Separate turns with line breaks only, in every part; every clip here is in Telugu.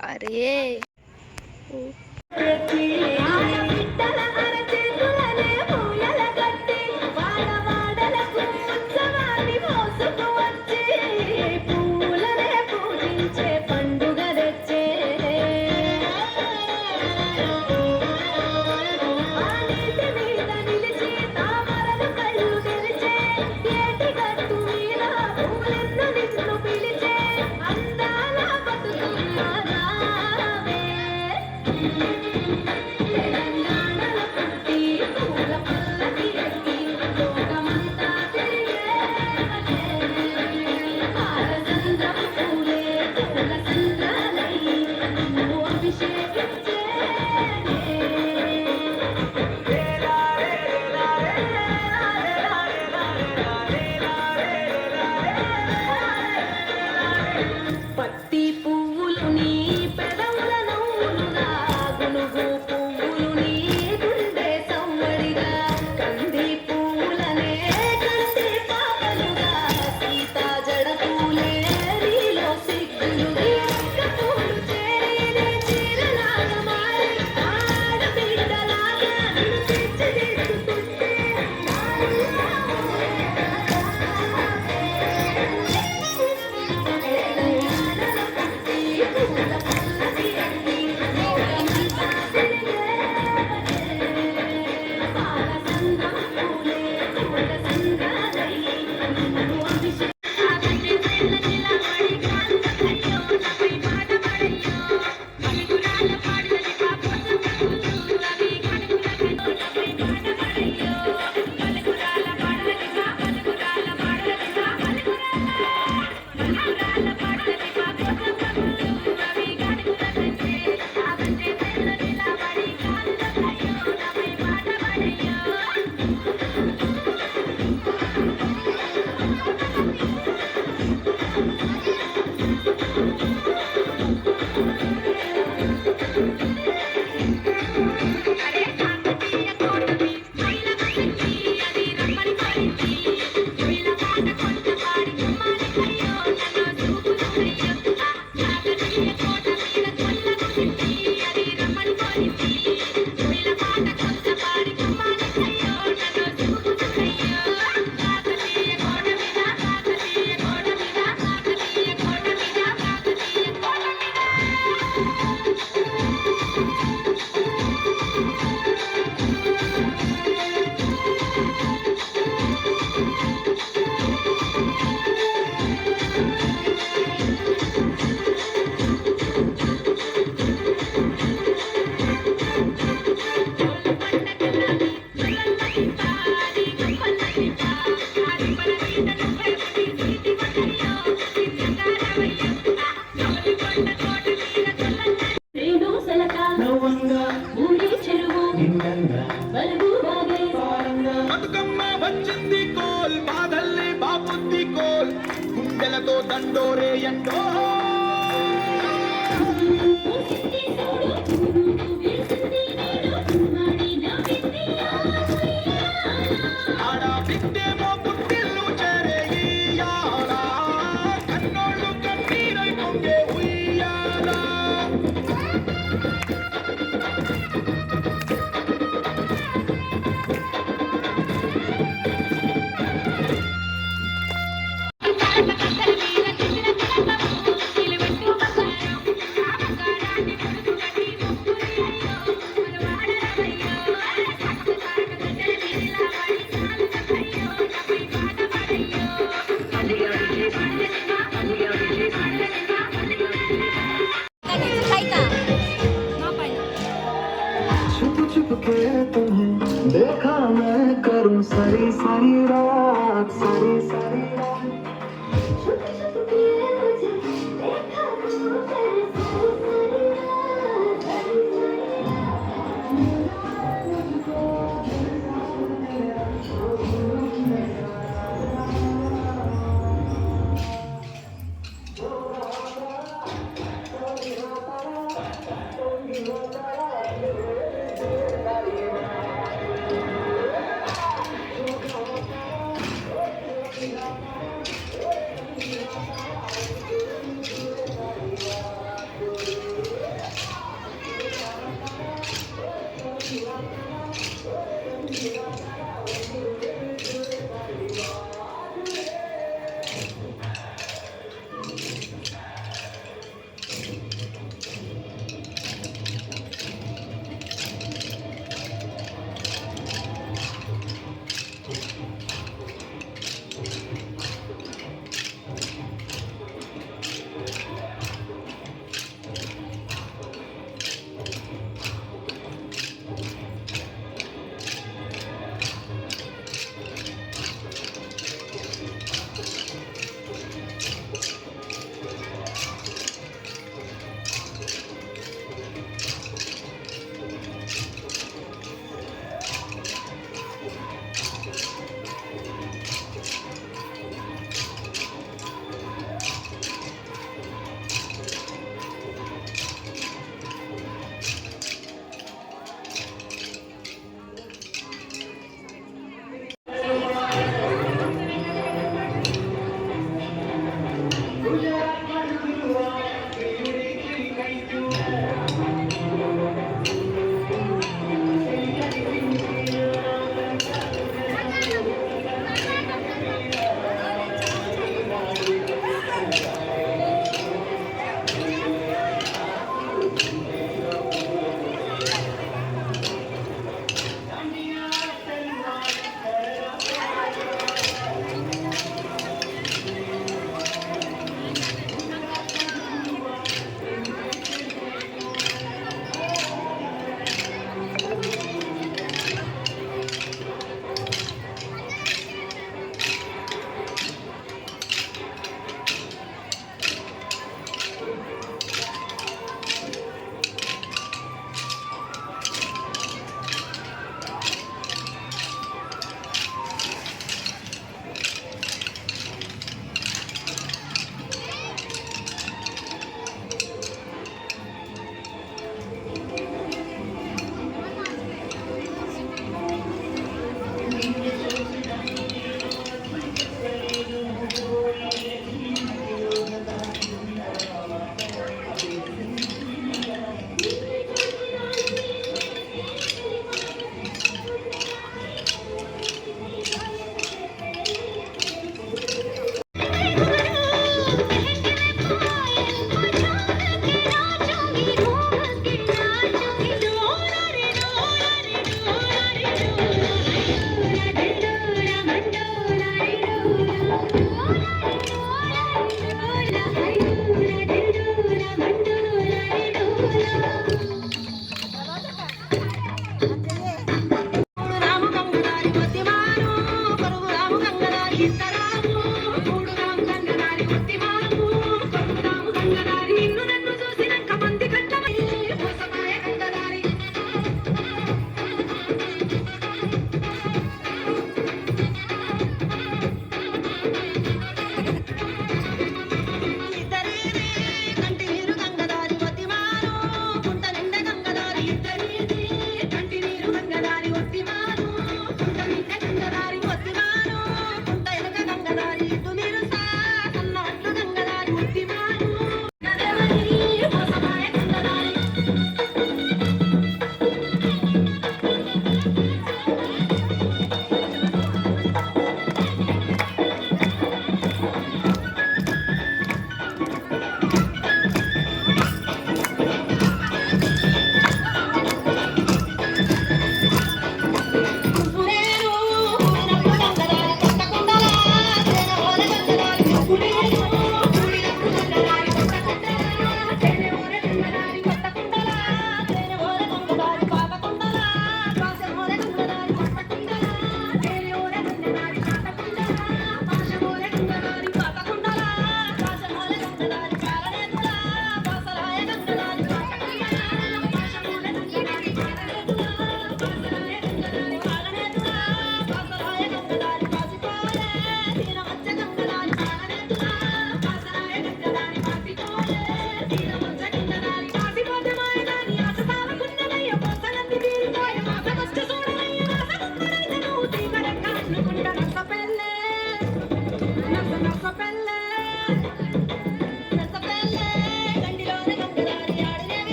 అరే
బతుకమ్మ వచ్చింది కోల్ బాధల్ని బాపుద్ది కోల్ గుండెలతో దండోరే ఎండో ఆడా బిడ్డేమో పుట్టిల్లు చేరే ఇయ్యాల కన్నోళ్ళు కన్నీరై పొంగే ఉయ్యాల देखा मैं करूं सारी सारी रात सारी सारी रात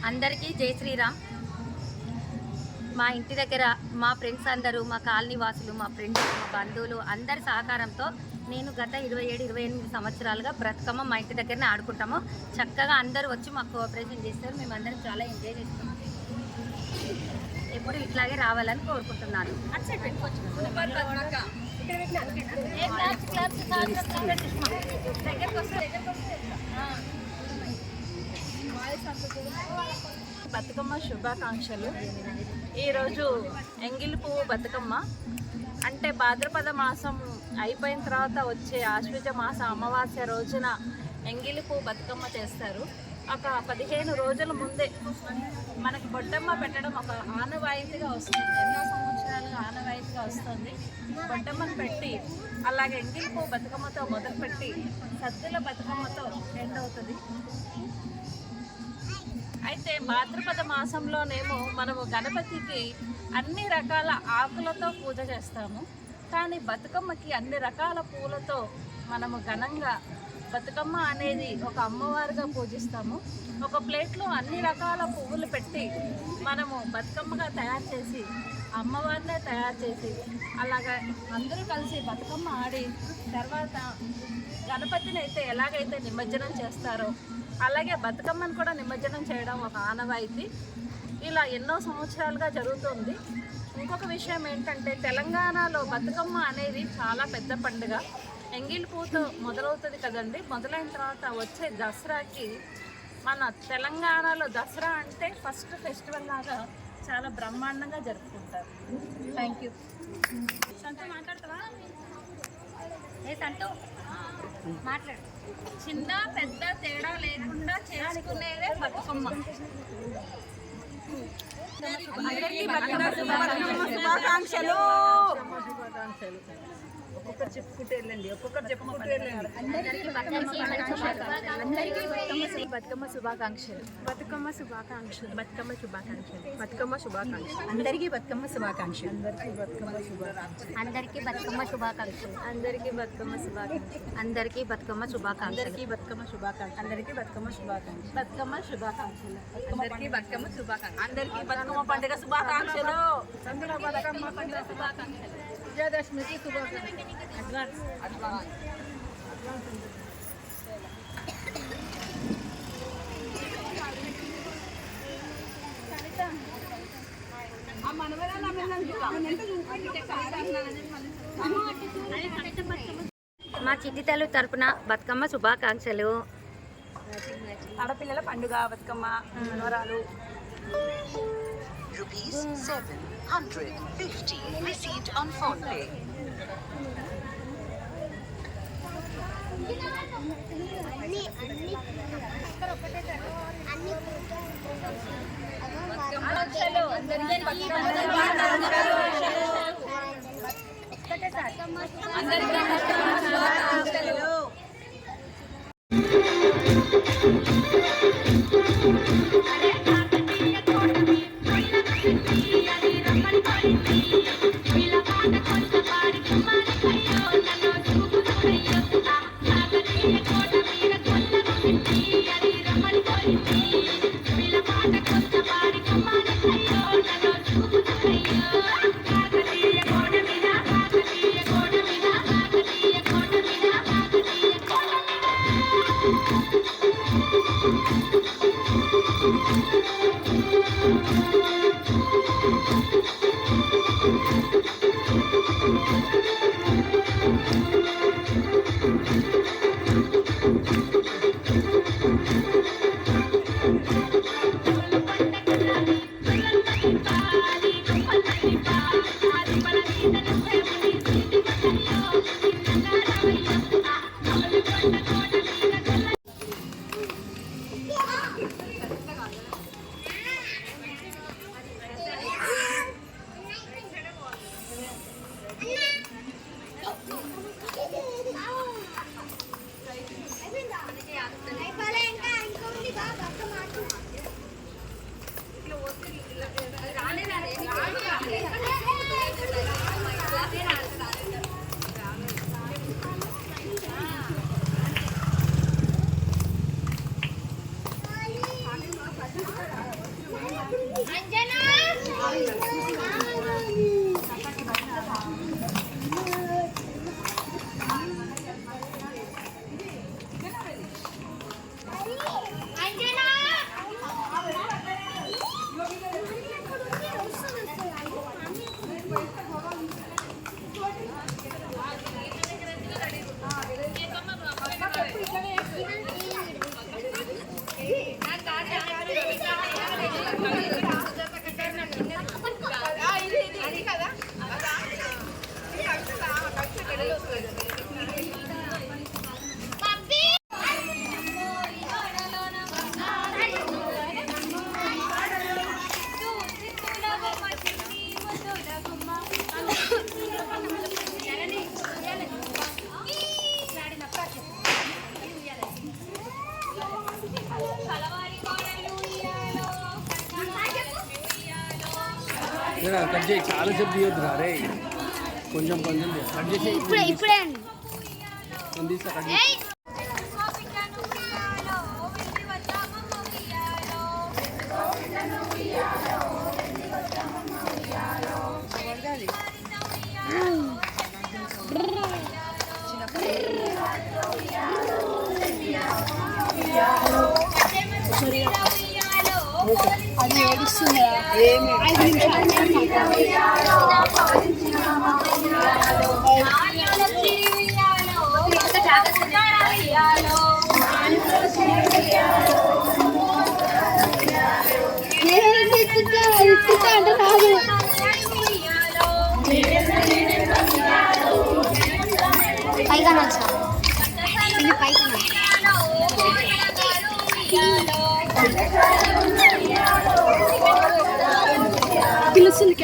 అందరికీ జై శ్రీరామ్. మా ఇంటి దగ్గర మా ఫ్రెండ్స్ అందరూ, మా కాలనీ వాసులు, మా ఫ్రెండ్స్, మా బంధువులు అందరి సహకారంతో నేను గత 27-28 సంవత్సరాలుగా బ్రతుకమ్మ మా ఇంటి దగ్గరనే ఆడుకుంటాము. చక్కగా అందరూ వచ్చి మాకు కోఆపరేషన్ చేస్తారు. మేమందరం చాలా ఎంజాయ్ చేస్తాం. ఎప్పుడు ఇట్లాగే రావాలని కోరుకుంటున్నాను.
బతుకమ్మ శుభాకాంక్షలు. ఈరోజు ఎంగిలి పువ్వు బతుకమ్మ అంటే భాద్రపద మాసం అయిపోయిన తర్వాత వచ్చే ఆశ్వజ మాస అమావాస్య రోజున ఎంగిలి పువ్వు బతుకమ్మ చేస్తారు. ఒక 15 రోజుల ముందే మనకు బొడ్డమ్మ పెట్టడం ఒక ఆనవాయితీగా వస్తుంది. ఎన్నో సంవత్సరాలుగా ఆనవాయితీగా వస్తుంది. బొడ్డమ్మను పెట్టి అలాగే ఎంగిలి పువ్వు బతుకమ్మతో మొదలుపెట్టి సద్దుల బతుకమ్మతో ఎండ్ అవుతుంది. అయితే భాద్రపద మాసంలోనేమో మనము గణపతికి అన్ని రకాల ఆకులతో పూజ చేస్తాము. కానీ బతుకమ్మకి అన్ని రకాల పూలతో మనము ఘనంగా బతుకమ్మ అనేది ఒక అమ్మవారిగా పూజిస్తాము. ఒక ప్లేట్లో అన్ని రకాల పువ్వులు పెట్టి మనము బతుకమ్మగా తయారు చేసి అమ్మవారినే తయారు చేసి అలాగా అందరూ కలిసి బతుకమ్మ ఆడి తర్వాత గణపతిని అయితే ఎలాగైతే నిమజ్జనం చేస్తారో అలాగే బతుకమ్మను కూడా నిమజ్జనం చేయడం ఒక ఆనవాయితీ. ఇలా ఎన్నో సంవత్సరాలుగా జరుగుతుంది. ఇంకొక విషయం ఏంటంటే తెలంగాణలో బతుకమ్మ అనేది చాలా పెద్ద పండుగ. ఎంగిలి పూతో మొదలవుతుంది కదండి. మొదలైన తర్వాత వచ్చే దసరాకి మన తెలంగాణలో దసరా అంటే ఫస్ట్ ఫెస్టివల్ లాగా చాలా బ్రహ్మాండంగా జరుపుకుంటారు. Thank you. సంతో మాట్లాడతావా?
ఏ సంతో మాట్లాడు.
చిన్న పెద్ద తేడా లేకుండా చేసుకునేదే బతుకమ్మ. అందరికీ బతుకమ్మ శుభాకాంక్షలు. ఒక్కొక్కరు చెప్పుకుంటూ వెళ్ళండి. అందరికీ బతుకమ్మ శుభాకాంక్షలు.
బతుకమ్మ శుభాకాంక్షలు.
బతుకమ్మ శుభాకాంక్షలు. బతుకమ్మ శుభాకాంక్షలు.
అందరికీ బతుకమ్మ శుభాకాంక్షలు.
అందరికీ బతుకమ్మ శుభాకాంక్షలు.
అందరికీ బతుకమ్మ శుభాకాంక్షలు.
అందరికీ బతుకమ్మ శుభాకాంక్షలు.
అందరికీ బతుకమ్మ శుభాకాంక్షలు.
అందరికీ బతుకమ్మ శుభాకాంక్షలు.
బతుకమ్మ శుభాకాంక్షలు.
అందరికీ బతుకమ్మ శుభాకాంక్షలు.
అందరికీ బతుకమ్మ పండుగ శుభాకాంక్షలు. బతుకమ్మ పండుగ శుభాకాంక్షలు. విజయదశమికి శుభాకాంక్షలు. అడ్వాన్స్.
మా చిట్టి తల్లి తరపున బతుకమ్మ శుభాకాంక్షలు.
ఆడపిల్లల పండుగ బతుకమ్మ మనవరాలు.
Rupees 750 received on phone pay.
Cut చేయి, చాలా సేపు తీయొద్దు రే. కొంచెం కొంచెం కట్ చేసి
ఇప్పుడే అండి
కొంచెం తీస్తా కట్ చేసి
అది ఏడుస్తుందా 5 అంటే రాదు పైగా ఇది పైగా పిలుస్తుంది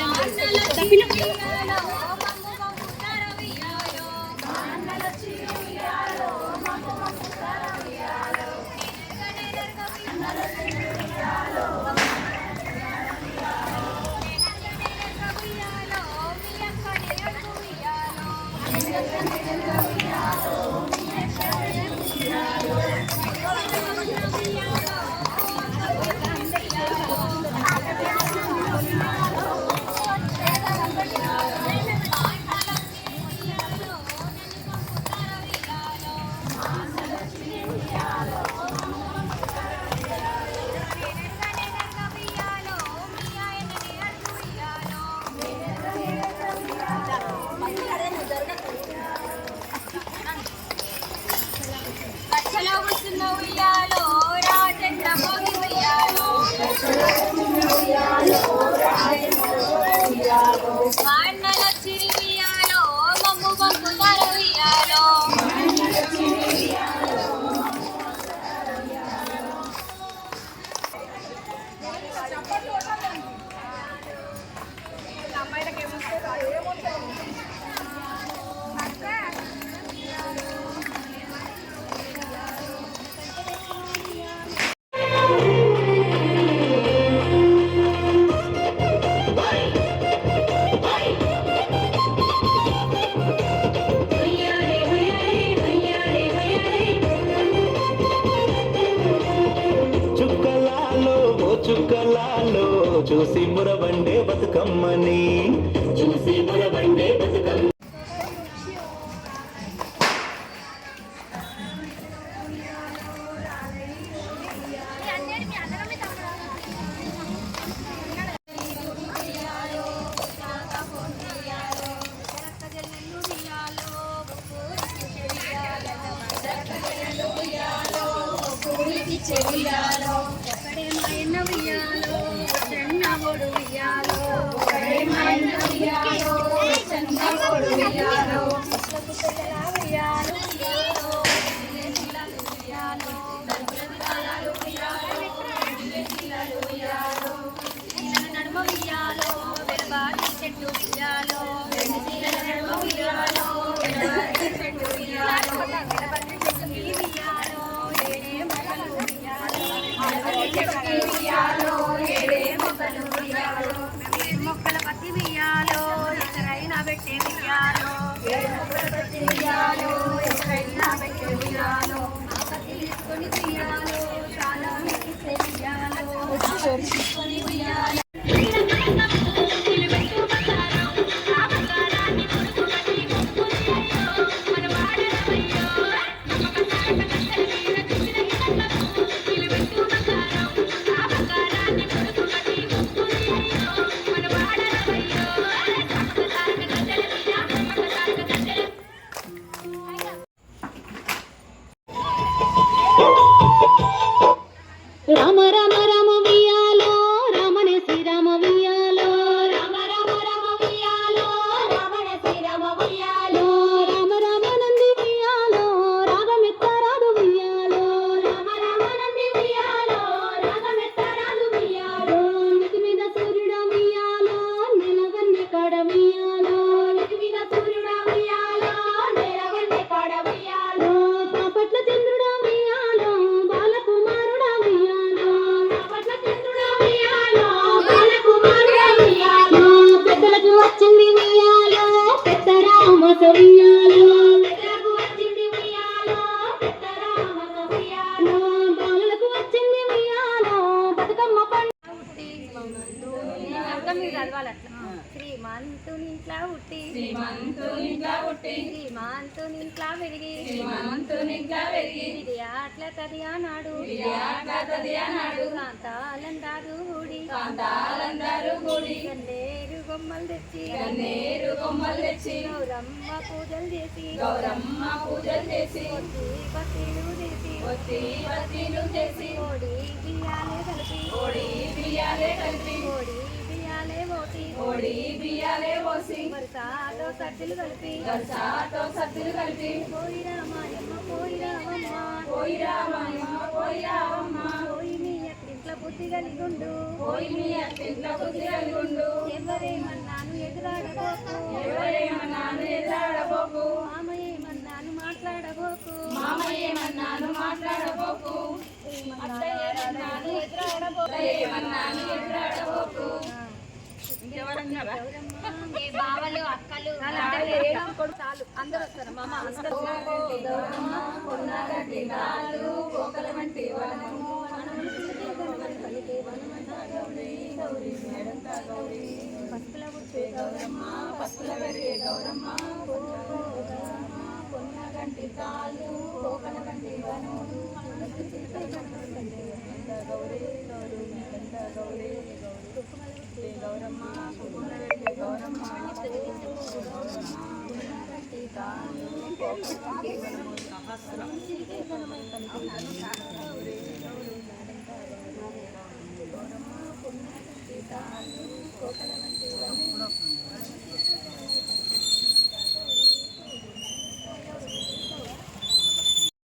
చుక్కలాలో చూసి మురవండే బతుకమ్మని చూసి మురవండే బతుకమ్మ
మొక్కల పత్తి వియ్యాలో ఎక్కడైనా పెట్టే వియ్యాలో ఎక్కడైనా పెట్టే వియ్యాలో తీసుకొని వియ్యాలో చాలా తీసుకొని వియ్యాలో
రామ రామ రామ వియాలో రామనే శ్రీరామ వియాలో రామ రామ రామ వియాలో రామనే శ్రీరామ వియాలో రామ రామ నంది వియాలో రాగమెత్తరాదు వియాలో రామ రామ నంది వియాలో రాగమెత్తరాదు వియాలో నితి మీద సూర్యుడా వియాలో నెలవన్నె కాడ వియాలో నితి మీద సూర్యుడా వియాలో నెలవన్నె కాడ వియాలో పాపట్ల చంద్రుడా వియాలో బాలకుమారుడా వియాలో
శ్రీమాంతుని ఇంట్లో పెరిగి ఇది అట్లా తదియా నాడు కాంతాలందారు కూడి గన్నేరు గొమ్మలు తెచ్చి గౌరమ్మ పూజలు చేసి ఒత్తి బత్తీలు చేసి కోడి బియ్యాలే కలిపి కోడి బియ్యాలే పోసి వరుసాతో సద్దులు కలిపి పోయి రామాయమ్మ పోయి రామమ్మ పోయి మీ అట్టింట్లో బుద్ధి కలిగుండు ఎవరేమన్నాను ఎదురాడబోకు మామయ్యేమన్నాను మాట్లాడబోకు ఎదురాడబోకు బావలు అక్కలు చాలు అందరూ వస్తారు మామ పసుపుల పెరిగే గౌరమ్మ పొన్నగంటి తాళ్ళు కోకల గంటి గౌరమ్మ సహస్రం